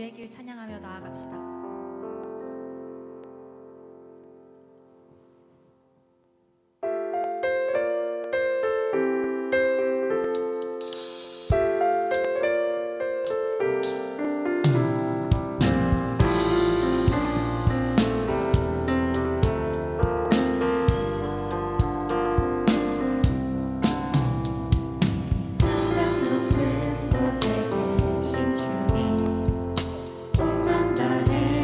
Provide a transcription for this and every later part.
너의 길 찬양하며 나아갑시다. 높은 곳에 계신 주님, 온맘 다해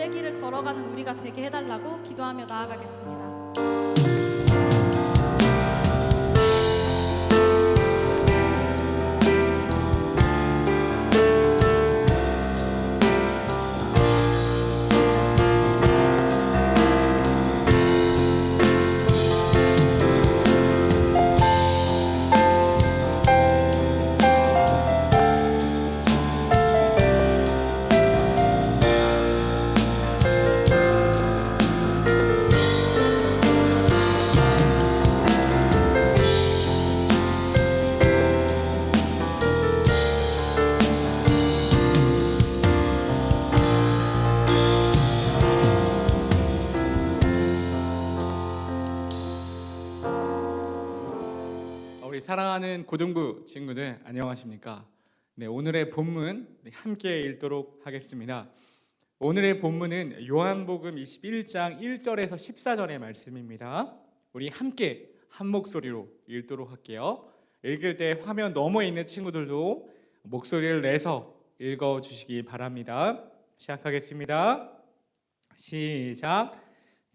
그의 길을 걸어가는 우리가 되게 해달라고 기도하며 나아가겠습니다. 우리 사랑하는 고등부 친구들 안녕하십니까? 네, 오늘의 본문 함께 읽도록 하겠습니다. 오늘의 본문은 요한복음 21장 1절에서 14절의 말씀입니다. 우리 함께 한 목소리로 읽도록 할게요. 읽을 때 화면 너머에 있는 친구들도 목소리를 내서 읽어주시기 바랍니다. 시작하겠습니다. 시작.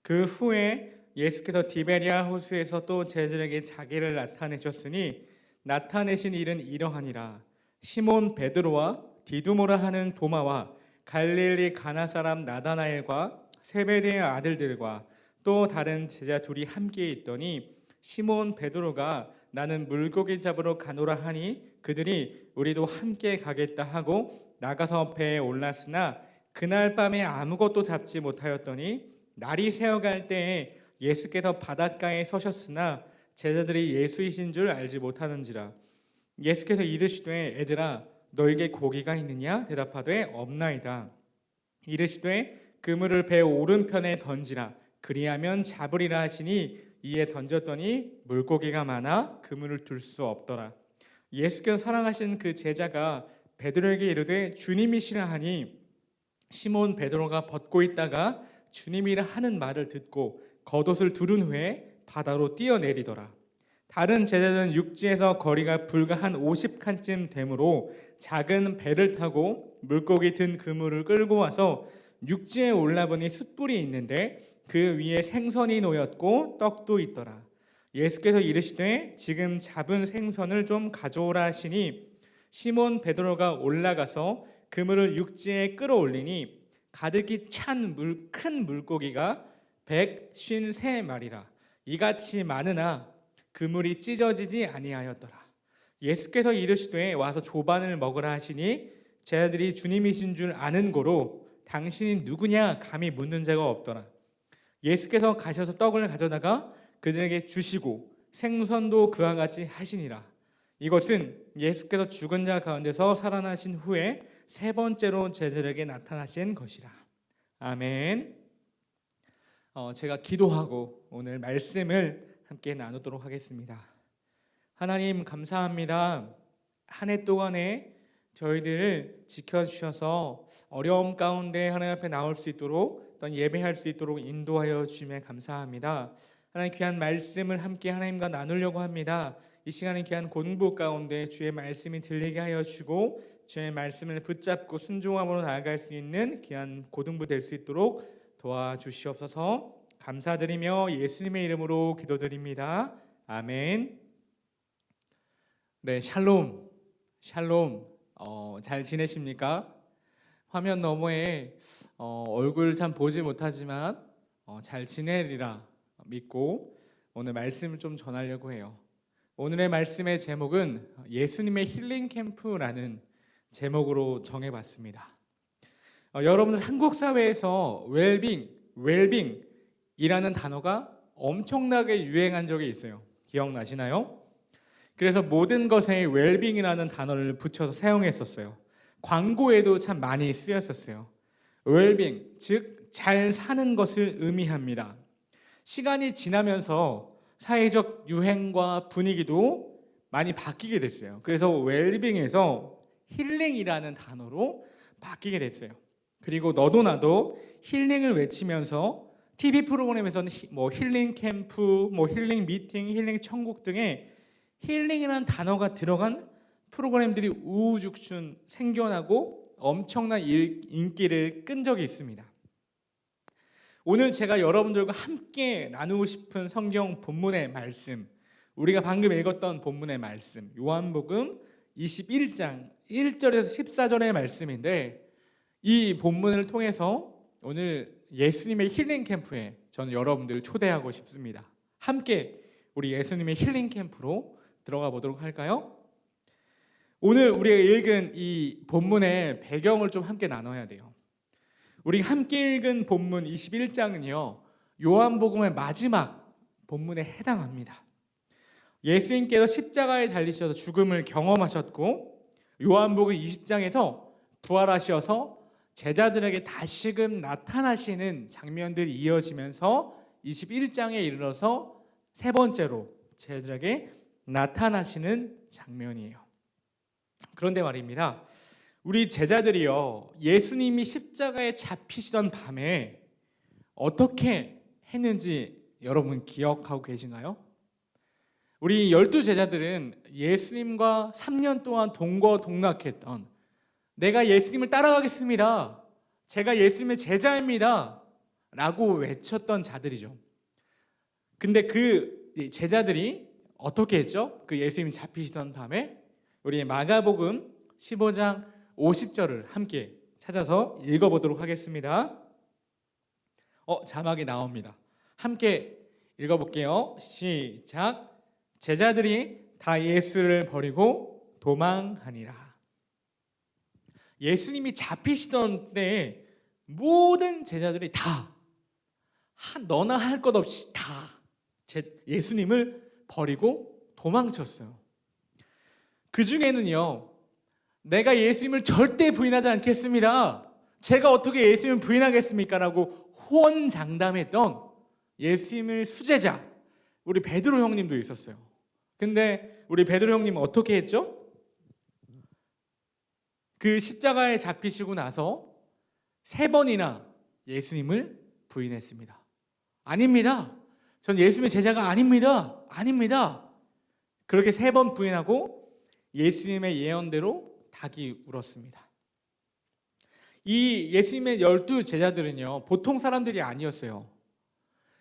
그 후에 예수께서 디베리아 호수에서 또 제자들에게 자기를 나타내셨으니 나타내신 일은 이러하니라. 시몬 베드로와 디두모라 하는 도마와 갈릴리 가나 사람 나다나엘과 세베대의 아들들과 또 다른 제자 둘이 함께 있더니 시몬 베드로가 나는 물고기 잡으러 가노라 하니 그들이 우리도 함께 가겠다 하고 나가서 배에 올랐으나 그날 밤에 아무것도 잡지 못하였더니 날이 새어갈 때에 예수께서 바닷가에 서셨으나 제자들이 예수이신 줄 알지 못하는지라. 예수께서 이르시되 애들아 너에게 고기가 있느냐? 대답하되 없나이다. 이르시되 그물을 배 오른편에 던지라. 그리하면 잡으리라 하시니 이에 던졌더니 물고기가 많아 그물을 둘 수 없더라. 예수께서 사랑하신 그 제자가 베드로에게 이르되 주님이시라 하니 시몬 베드로가 벗고 있다가 주님이라 하는 말을 듣고 겉옷을 두른 후에 바다로 뛰어내리더라. 다른 제자들은 육지에서 거리가 불과 한 50칸쯤 되므로 작은 배를 타고 물고기 든 그물을 끌고 와서 육지에 올라보니 숯불이 있는데 그 위에 생선이 놓였고 떡도 있더라. 예수께서 이르시되 지금 잡은 생선을 좀 가져오라 하시니 시몬 베드로가 올라가서 그물을 육지에 끌어올리니 가득히 찬 큰 물고기가 153마리라. 이같이 많으나 그물이 찢어지지 아니하였더라. 예수께서 이르시되 와서 조반을 먹으라 하시니 제자들이 주님이신 줄 아는 고로 당신이 누구냐 감히 묻는 자가 없더라. 예수께서 가셔서 떡을 가져다가 그들에게 주시고 생선도 그와 같이 하시니라. 이것은 예수께서 죽은 자 가운데서 살아나신 후에 세 번째로 제자들에게 나타나신 것이라. 아멘. 제가 기도하고 오늘 말씀을 함께 나누도록 하겠습니다. 하나님 감사합니다. 한 해 동안에 저희들을 지켜주셔서 어려움 가운데 하나님 앞에 나올 수 있도록 또는 예배할 수 있도록 인도하여 주심에 감사합니다. 하나님 귀한 말씀을 함께 하나님과 나누려고 합니다. 이 시간에 귀한 공부 가운데 주의 말씀이 들리게 하여 주시고 주의 말씀을 붙잡고 순종함으로 나아갈 수 있는 귀한 고등부 될 수 있도록 도와주시옵소서. 감사드리며 예수님의 이름으로 기도드립니다. 아멘. 네, 샬롬. 잘 지내십니까? 화면 너머에 얼굴 참 보지 못하지만 잘 지내리라 믿고 오늘 말씀을 좀 전하려고 해요. 오늘의 말씀의 제목은 예수님의 힐링 캠프라는 제목으로 정해봤습니다. 여러분들 한국 사회에서 웰빙이라는 단어가 엄청나게 유행한 적이 있어요. 기억나시나요? 그래서 모든 것에 웰빙이라는 단어를 붙여서 사용했었어요. 광고에도 참 많이 쓰였었어요. 웰빙, 즉 잘 사는 것을 의미합니다. 시간이 지나면서 사회적 유행과 분위기도 많이 바뀌게 됐어요. 그래서 웰빙에서 힐링이라는 단어로 바뀌게 됐어요. 그리고 너도 나도 힐링을 외치면서 TV 프로그램에서는 힐링 캠프, 힐링 미팅, 힐링 천국 등의 힐링이라는 단어가 들어간 프로그램들이 우후죽순 생겨나고 엄청난 인기를 끈 적이 있습니다. 오늘 제가 여러분들과 함께 나누고 싶은 성경 본문의 말씀, 우리가 방금 읽었던 본문의 말씀, 요한복음 21장 1절에서 14절의 말씀인데, 이 본문을 통해서 오늘 예수님의 힐링 캠프에 저는 여러분들을 초대하고 싶습니다. 함께 우리 예수님의 힐링 캠프로 들어가 보도록 할까요? 오늘 우리가 읽은 이 본문의 배경을 좀 함께 나눠야 돼요. 우리 함께 읽은 본문 21장은요, 요한복음의 마지막 본문에 해당합니다. 예수님께서 십자가에 달리셔서 죽음을 경험하셨고, 요한복음 20장에서 부활하셔서 제자들에게 다시금 나타나시는 장면들이 이어지면서 21장에 이르러서 세 번째로 제자들에게 나타나시는 장면이에요. 그런데 말입니다, 우리 제자들이요, 예수님이 십자가에 잡히시던 밤에 어떻게 했는지 여러분 기억하고 계신가요? 우리 12제자들은 예수님과 3년 동안 동거동락했던, 내가 예수님을 따라가겠습니다, 제가 예수님의 제자입니다 라고 외쳤던 자들이죠. 근데 그 제자들이 어떻게 했죠? 그 예수님이 잡히시던 밤에 우리 마가복음 15장 50절을 함께 찾아서 읽어보도록 하겠습니다. 자막이 나옵니다. 함께 읽어볼게요. 시작. 제자들이 다 예수를 버리고 도망하니라. 예수님이 잡히시던 때에 모든 제자들이 다 너나 할 것 없이 다 예수님을 버리고 도망쳤어요. 그 중에는요, 내가 예수님을 절대 부인하지 않겠습니다, 제가 어떻게 예수님을 부인하겠습니까? 라고 호언장담했던 예수님의 수제자 우리 베드로 형님도 있었어요. 근데 우리 베드로 형님은 어떻게 했죠? 그 십자가에 잡히시고 나서 3번이나 예수님을 부인했습니다. 아닙니다, 전 예수님의 제자가 아닙니다, 아닙니다. 그렇게 3번 부인하고 예수님의 예언대로 닭이 울었습니다. 이 예수님의 12제자들은요, 보통 사람들이 아니었어요.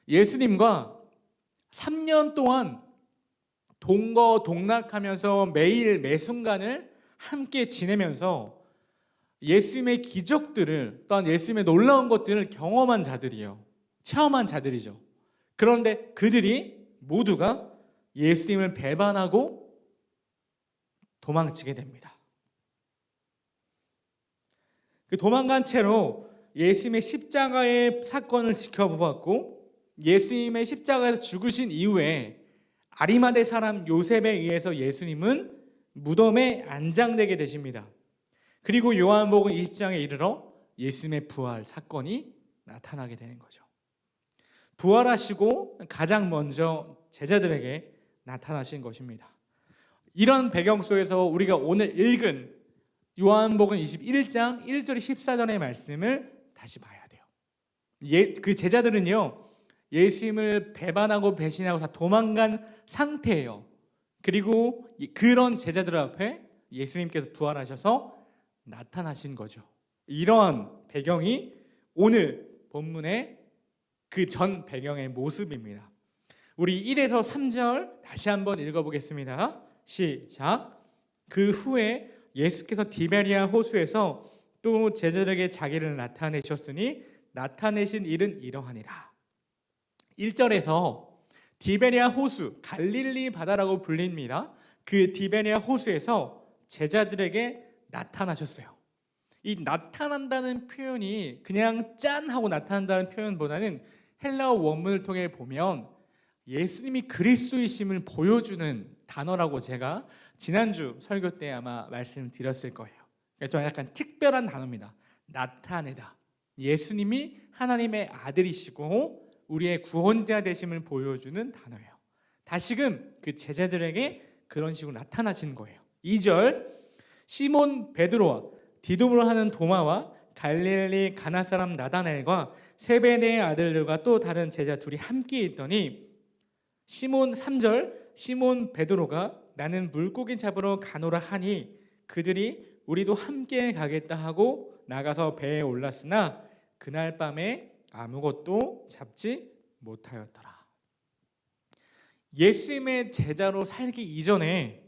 예수님과 3년 동안 동거동락하면서 매일 매순간을 함께 지내면서 예수님의 기적들을, 또한 예수님의 놀라운 것들을 경험한 자들이에요. 체험한 자들이죠. 그런데 그들이 모두가 예수님을 배반하고 도망치게 됩니다. 그 도망간 채로 예수님의 십자가의 사건을 지켜보았고, 예수님의 십자가에서 죽으신 이후에 아리마대 사람 요셉에 의해서 예수님은 무덤에 안장되게 되십니다. 그리고 요한복음 20장에 이르러 예수님의 부활 사건이 나타나게 되는 거죠. 부활하시고 가장 먼저 제자들에게 나타나신 것입니다. 이런 배경 속에서 우리가 오늘 읽은 요한복음 21장 1절 14절의 말씀을 다시 봐야 돼요. 그 제자들은요, 예수님을 배반하고 배신하고 다 도망간 상태예요. 그리고 그런 제자들 앞에 예수님께서 부활하셔서 나타나신 거죠. 이러한 배경이 오늘 본문의 그 전 배경의 모습입니다. 우리 1에서 3절 다시 한번 읽어보겠습니다. 시작. 그 후에 예수께서 디베리아 호수에서 또 제자들에게 자기를 나타내셨으니 나타내신 일은 이러하니라. 1절에서 디베리아 호수, 갈릴리 바다라고 불립니다. 그 디베리아 호수에서 제자들에게 나타나셨어요. 이 나타난다는 표현이 그냥 짠 하고 나타난다는 표현보다는 헬라어 원문을 통해 보면 예수님이 그리스도이심을 보여주는 단어라고 제가 지난주 설교 때 아마 말씀드렸을 거예요. 좀 약간 특별한 단어입니다. 나타내다. 예수님이 하나님의 아들이시고 우리의 구원자 되심을 보여주는 단어예요. 다시금 그 제자들에게 그런 식으로 나타나신 거예요. 2절, 시몬 베드로와 디도모로 하는 도마와 갈릴리 가나 사람 나다나엘과 세베대의 아들들과 또 다른 제자 둘이 함께 있더니 3절, 시몬 베드로가 나는 물고기 잡으러 가노라 하니 그들이 우리도 함께 가겠다 하고 나가서 배에 올랐으나 그날 밤에 아무것도 잡지 못하였더라. 예수님의 제자로 살기 이전에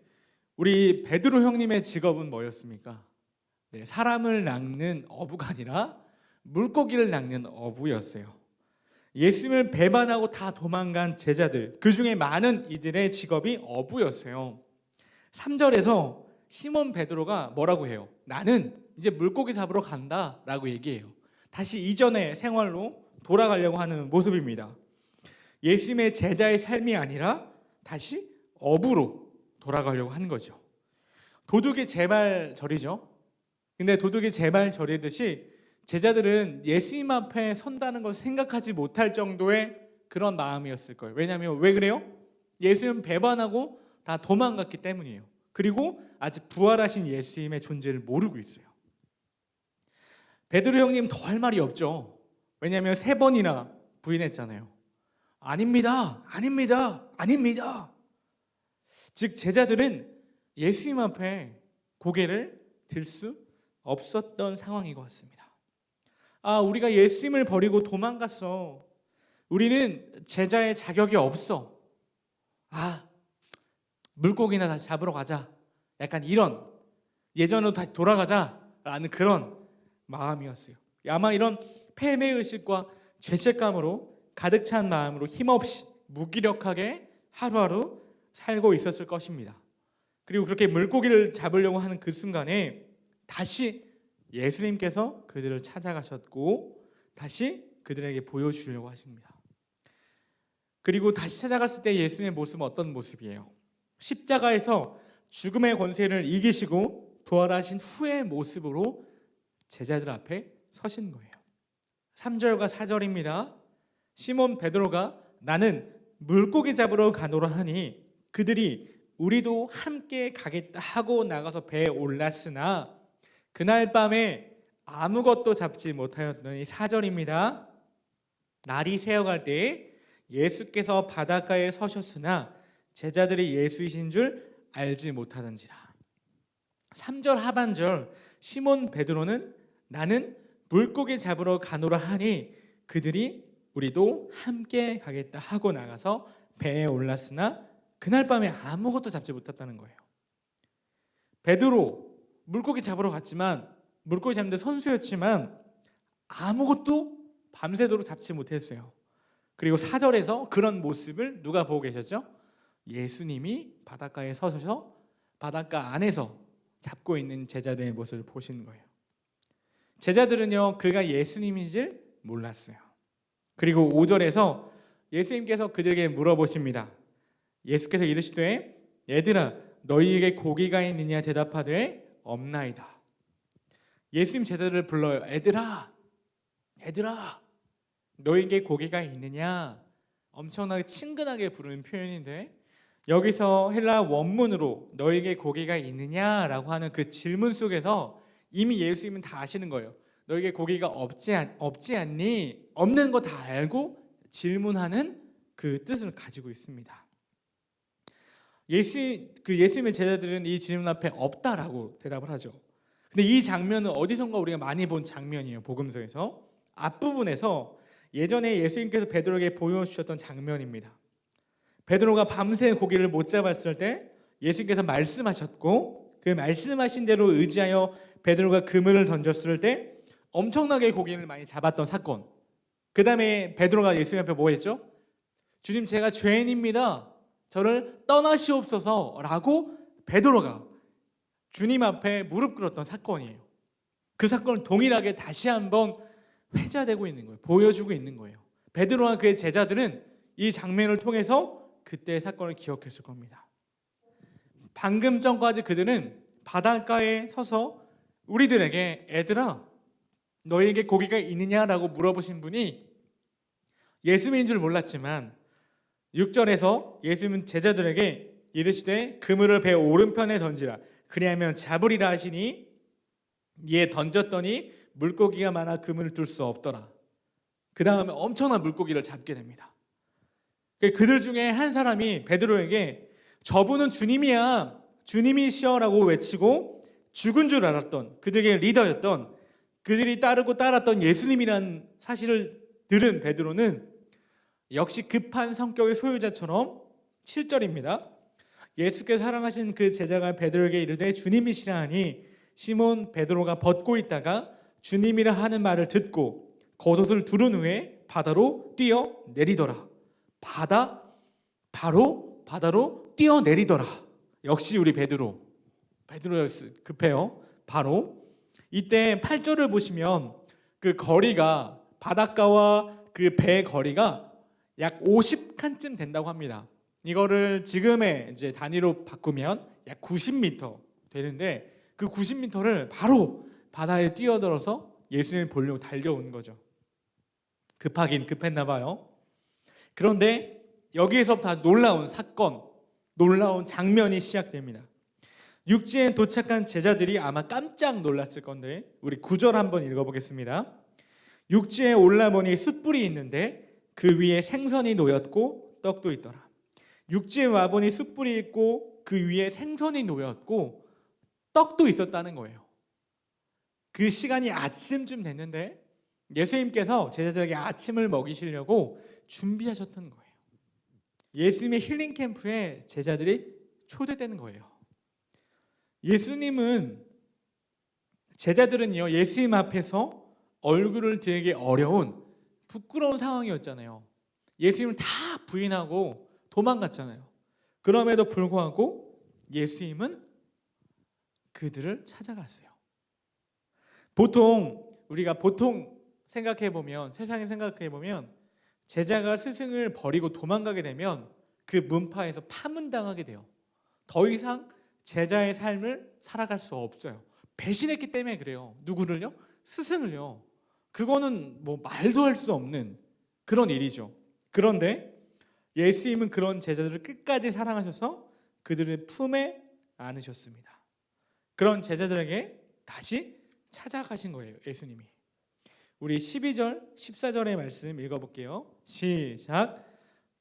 우리 베드로 형님의 직업은 뭐였습니까? 네, 사람을 낚는 어부가 아니라 물고기를 낚는 어부였어요. 예수님을 배반하고 다 도망간 제자들, 그 중에 많은 이들의 직업이 어부였어요. 3절에서 시몬 베드로가 뭐라고 해요? 나는 이제 물고기 잡으러 간다 라고 얘기해요. 다시 이전의 생활로 돌아가려고 하는 모습입니다. 예수님의 제자의 삶이 아니라 다시 어부로 돌아가려고 하는 거죠. 도둑이 제발저리죠. 근데 도둑이 제발저리듯이 제자들은 예수님 앞에 선다는 것을 생각하지 못할 정도의 그런 마음이었을 거예요. 왜냐하면 왜 그래요? 예수님 배반하고 다 도망갔기 때문이에요. 그리고 아직 부활하신 예수님의 존재를 모르고 있어요. 베드로 형님 더 할 말이 없죠. 왜냐하면 3번이나 부인했잖아요. 아닙니다, 아닙니다, 아닙니다. 즉 제자들은 예수님 앞에 고개를 들 수 없었던 상황인 것 같습니다. 우리가 예수님을 버리고 도망갔어. 우리는 제자의 자격이 없어. 물고기나 다시 잡으러 가자. 약간 이런, 예전으로 다시 돌아가자라는 그런 마음이었어요. 아마 이런 패배의식과 죄책감으로 가득 찬 마음으로 힘없이 무기력하게 하루하루 살고 있었을 것입니다. 그리고 그렇게 물고기를 잡으려고 하는 그 순간에 다시 예수님께서 그들을 찾아가셨고 다시 그들에게 보여주려고 하십니다. 그리고 다시 찾아갔을 때 예수님의 모습은 어떤 모습이에요? 십자가에서 죽음의 권세를 이기시고 부활하신 후의 모습으로 제자들 앞에 서신 거예요. 3절과 4절입니다. 시몬 베드로가 나는 물고기 잡으러 가노라 하니 그들이 우리도 함께 가겠다 하고 나가서 배에 올랐으나 그날 밤에 아무것도 잡지 못하였더니 4절입니다. 날이 새어갈 때에 예수께서 바닷가에 서셨으나 제자들이 예수이신 줄 알지 못하던지라. 3절 하반절 시몬 베드로는 나는 물고기 잡으러 가노라 하니 그들이 우리도 함께 가겠다 하고 나가서 배에 올랐으나 그날 밤에 아무것도 잡지 못했다는 거예요. 베드로 물고기 잡으러 갔지만 물고기 잡는 데 선수였지만 아무것도 밤새도록 잡지 못했어요. 그리고 4절에서 그런 모습을 누가 보고 계셨죠? 예수님이 바닷가에 서셔서 바닷가 안에서 잡고 있는 제자들의 모습을 보시는 거예요. 제자들은요 그가 예수님인 줄 몰랐어요. 그리고 5절에서 예수님께서 그들에게 물어보십니다. 예수께서 이르시되 얘들아 너희에게 고기가 있느냐 대답하되 없나이다. 예수님 제자들을 불러요. 얘들아 너희에게 고기가 있느냐. 엄청나게 친근하게 부르는 표현인데 여기서 헬라 원문으로 너희에게 고기가 있느냐라고 하는 그 질문 속에서 이미 예수님은 다 아시는 거예요. 너희에게 고기가 없지 않니? 없는 거 다 알고 질문하는 그 뜻을 가지고 있습니다. 예수님의 제자들은 이 질문 앞에 없다라고 대답을 하죠. 근데 이 장면은 어디선가 우리가 많이 본 장면이에요. 복음서에서 앞부분에서 예전에 예수님께서 베드로에게 보여주셨던 장면입니다. 베드로가 밤새 고기를 못 잡았을 때 예수님께서 말씀하셨고 그 말씀하신 대로 의지하여 베드로가 그물을 던졌을 때 엄청나게 고기를 많이 잡았던 사건. 그 다음에 베드로가 예수님 앞에 뭐 했죠? 주님 제가 죄인입니다. 저를 떠나시옵소서 라고 베드로가 주님 앞에 무릎 꿇었던 사건이에요. 그 사건을 동일하게 다시 한번 회자되고 있는 거예요. 보여주고 있는 거예요. 베드로와 그의 제자들은 이 장면을 통해서 그때의 사건을 기억했을 겁니다. 방금 전까지 그들은 바닷가에 서서 우리들에게 얘들아 너희에게 고기가 있느냐라고 물어보신 분이 예수님인 줄 몰랐지만 6절에서 예수님은 제자들에게 이르시되 그물을 배 오른편에 던지라 그리하면 잡으리라 하시니 이에 던졌더니 물고기가 많아 그물을 둘 수 없더라. 그 다음에 엄청난 물고기를 잡게 됩니다. 그들 중에 한 사람이 베드로에게 저분은 주님이야 주님이시여라고 외치고 죽은 줄 알았던 그들에게 리더였던 그들이 따르고 따랐던 예수님이라는 사실을 들은 베드로는 역시 급한 성격의 소유자처럼 7절입니다. 예수께서 사랑하신 그 제자가 베드로에게 이르되 주님이시라 하니 시몬 베드로가 벗고 있다가 주님이라 하는 말을 듣고 겉옷을 두른 후에 바다로 뛰어 내리더라. 바다로 뛰어 내리더라. 역시 우리 베드로 급해요. 바로 이때 8절을 보시면 그 거리가 바닷가와 그 배 거리가 약 50칸쯤 된다고 합니다. 이거를 지금의 이제 단위로 바꾸면 약 90m 되는데 그 90m를 바로 바다에 뛰어들어서 예수님을 보려고 달려온 거죠. 급하긴 급했나 봐요. 그런데 여기에서부터 놀라운 사건, 놀라운 장면이 시작됩니다. 육지에 도착한 제자들이 아마 깜짝 놀랐을 건데 우리 9절 한번 읽어보겠습니다. 육지에 올라보니 숯불이 있는데 그 위에 생선이 놓였고 떡도 있더라. 육지에 와보니 숯불이 있고 그 위에 생선이 놓였고 떡도 있었다는 거예요. 그 시간이 아침쯤 됐는데 예수님께서 제자들에게 아침을 먹이시려고 준비하셨던 거예요. 예수님의 힐링 캠프에 제자들이 초대되는 거예요. 제자들은요, 예수님 앞에서 얼굴을 들기 어려운 부끄러운 상황이었잖아요. 예수님을 다 부인하고 도망갔잖아요. 그럼에도 불구하고 예수님은 그들을 찾아갔어요. 우리가 세상에 생각해 보면 제자가 스승을 버리고 도망가게 되면 그 문파에서 파문당하게 돼요. 더 이상 제자의 삶을 살아갈 수 없어요. 배신했기 때문에 그래요. 누구를요? 스승을요. 그거는 뭐 말도 할 수 없는 그런 일이죠. 그런데 예수님은 그런 제자들을 끝까지 사랑하셔서 그들을 품에 안으셨습니다. 그런 제자들에게 다시 찾아가신 거예요, 예수님이. 우리 12절, 14절의 말씀 읽어볼게요. 시작.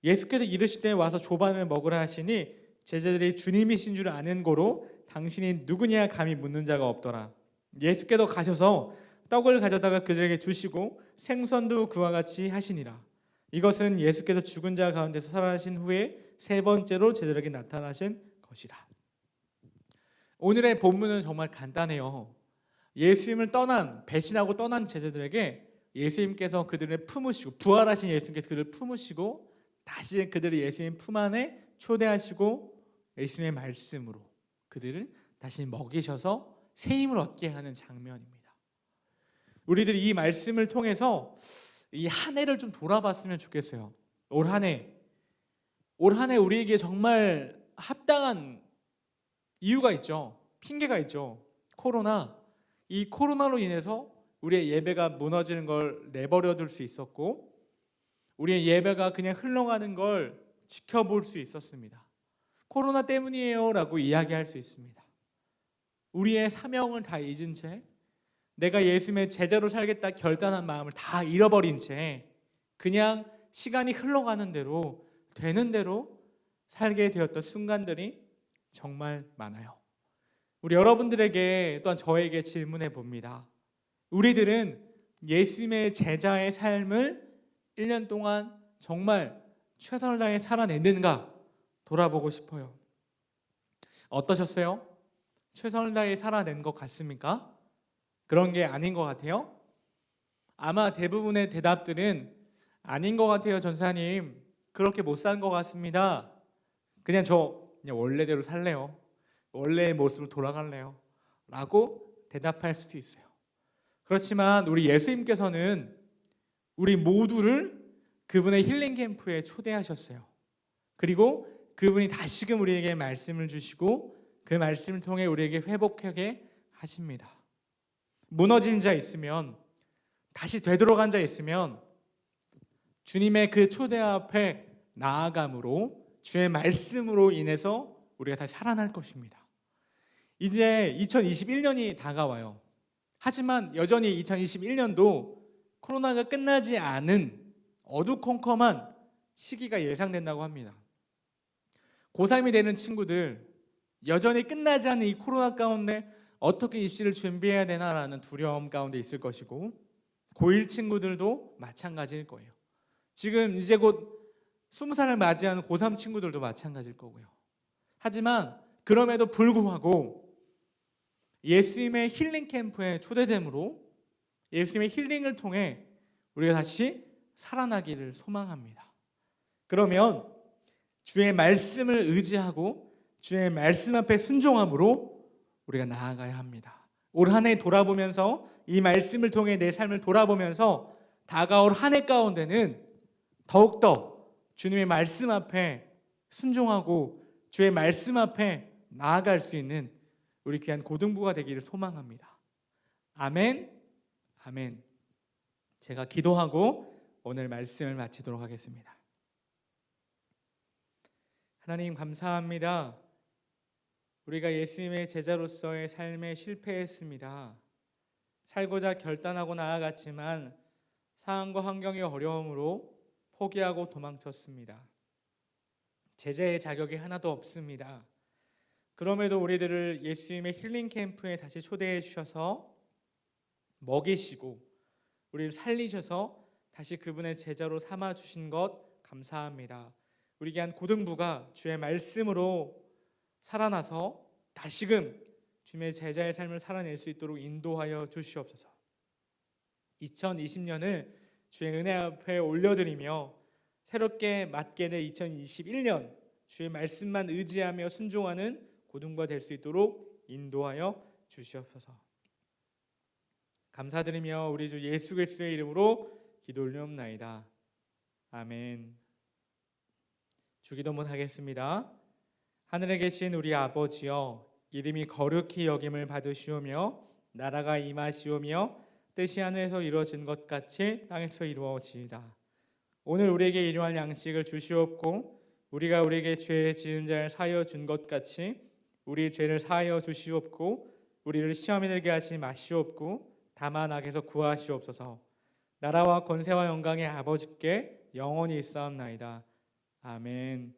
예수께서 이르시되 와서 조반을 먹으라 하시니 제자들이 주님이신 줄 아는 고로 당신이 누구냐 감히 묻는 자가 없더라. 예수께서 가셔서 떡을 가져다가 그들에게 주시고 생선도 그와 같이 하시니라. 이것은 예수께서 죽은 자 가운데서 살아나신 후에 세 번째로 제자들에게 나타나신 것이라. 오늘의 본문은 정말 간단해요. 예수님을 배신하고 떠난 제자들에게 예수님께서 그들을 품으시고 부활하신 예수님께서 그들을 품으시고 다시 그들을 예수님 품 안에 초대하시고 예수님의 말씀으로 그들을 다시 먹이셔서 새 힘을 얻게 하는 장면입니다. 우리들이 이 말씀을 통해서 이 한 해를 좀 돌아봤으면 좋겠어요. 올 한 해 우리에게 정말 합당한 이유가 있죠. 핑계가 있죠. 이 코로나로 인해서 우리의 예배가 무너지는 걸 내버려 둘 수 있었고 우리의 예배가 그냥 흘러가는 걸 지켜볼 수 있었습니다. 코로나 때문이에요 라고 이야기할 수 있습니다. 우리의 사명을 다 잊은 채 내가 예수님의 제자로 살겠다 결단한 마음을 다 잃어버린 채 그냥 시간이 흘러가는 대로 되는 대로 살게 되었던 순간들이 정말 많아요. 우리 여러분들에게 또한 저에게 질문해 봅니다. 우리들은 예수님의 제자의 삶을 1년 동안 정말 최선을 다해 살아냈는가 돌아보고 싶어요. 어떠셨어요? 최선을 다해 살아낸 것 같습니까? 그런 게 아닌 것 같아요? 아마 대부분의 대답들은 아닌 것 같아요, 전사님. 그렇게 못 산 것 같습니다. 그냥 원래대로 살래요. 원래의 모습으로 돌아갈래요. 라고 대답할 수도 있어요. 그렇지만 우리 예수님께서는 우리 모두를 그분의 힐링 캠프에 초대하셨어요. 그리고 그분이 다시금 우리에게 말씀을 주시고 그 말씀을 통해 우리에게 회복하게 하십니다. 무너진 자 있으면 다시 되돌아간 자 있으면 주님의 그 초대 앞에 나아감으로 주의 말씀으로 인해서 우리가 다시 살아날 것입니다. 이제 2021년이 다가와요. 하지만 여전히 2021년도 코로나가 끝나지 않은 어두컴컴한 시기가 예상된다고 합니다. 고3이 되는 친구들 여전히 끝나지 않은 이 코로나 가운데 어떻게 입시를 준비해야 되나라는 두려움 가운데 있을 것이고 고1 친구들도 마찬가지일 거예요. 지금 이제 곧 20살을 맞이하는 고3 친구들도 마찬가지일 거고요. 하지만 그럼에도 불구하고 예수님의 힐링 캠프의 초대됨으로 예수님의 힐링을 통해 우리가 다시 살아나기를 소망합니다. 그러면 주의 말씀을 의지하고 주의 말씀 앞에 순종함으로 우리가 나아가야 합니다. 올 한 해 돌아보면서 이 말씀을 통해 내 삶을 돌아보면서 다가올 한 해 가운데는 더욱더 주님의 말씀 앞에 순종하고 주의 말씀 앞에 나아갈 수 있는 우리 귀한 고등부가 되기를 소망합니다. 아멘, 아멘. 제가 기도하고 오늘 말씀을 마치도록 하겠습니다. 하나님 감사합니다. 우리가 예수님의 제자로서의 삶에 실패했습니다. 살고자 결단하고 나아갔지만 상황과 환경의 어려움으로 포기하고 도망쳤습니다. 제자의 자격이 하나도 없습니다. 그럼에도 우리들을 예수님의 힐링 캠프에 다시 초대해 주셔서 먹이시고 우리를 살리셔서 다시 그분의 제자로 삼아 주신 것 감사합니다. 우리 귀한 고등부가 주의 말씀으로 살아나서 다시금 주의 제자의 삶을 살아낼 수 있도록 인도하여 주시옵소서. 2020년을 주의 은혜 앞에 올려드리며 새롭게 맞게 될 2021년 주의 말씀만 의지하며 순종하는 고등부가 될 수 있도록 인도하여 주시옵소서. 감사드리며 우리 주 예수 그리스도의 이름으로 기도 올리옵나이다. 아멘. 주기도문 하겠습니다. 하늘에 계신 우리 아버지여, 이름이 거룩히 여김을 받으시오며 나라가 임하시오며 뜻이 하늘에서 이루어진 것 같이 땅에서 이루어지이다. 오늘 우리에게 일용할 양식을 주시옵고 우리가 우리에게 죄 지은 자를 사하여 준 것 같이 우리 죄를 사하여 주시옵고 우리를 시험에 들게 하지 마시옵고 다만 악에서 구하시옵소서. 나라와 권세와 영광의 아버지께 영원히 있사옵나이다. 아멘.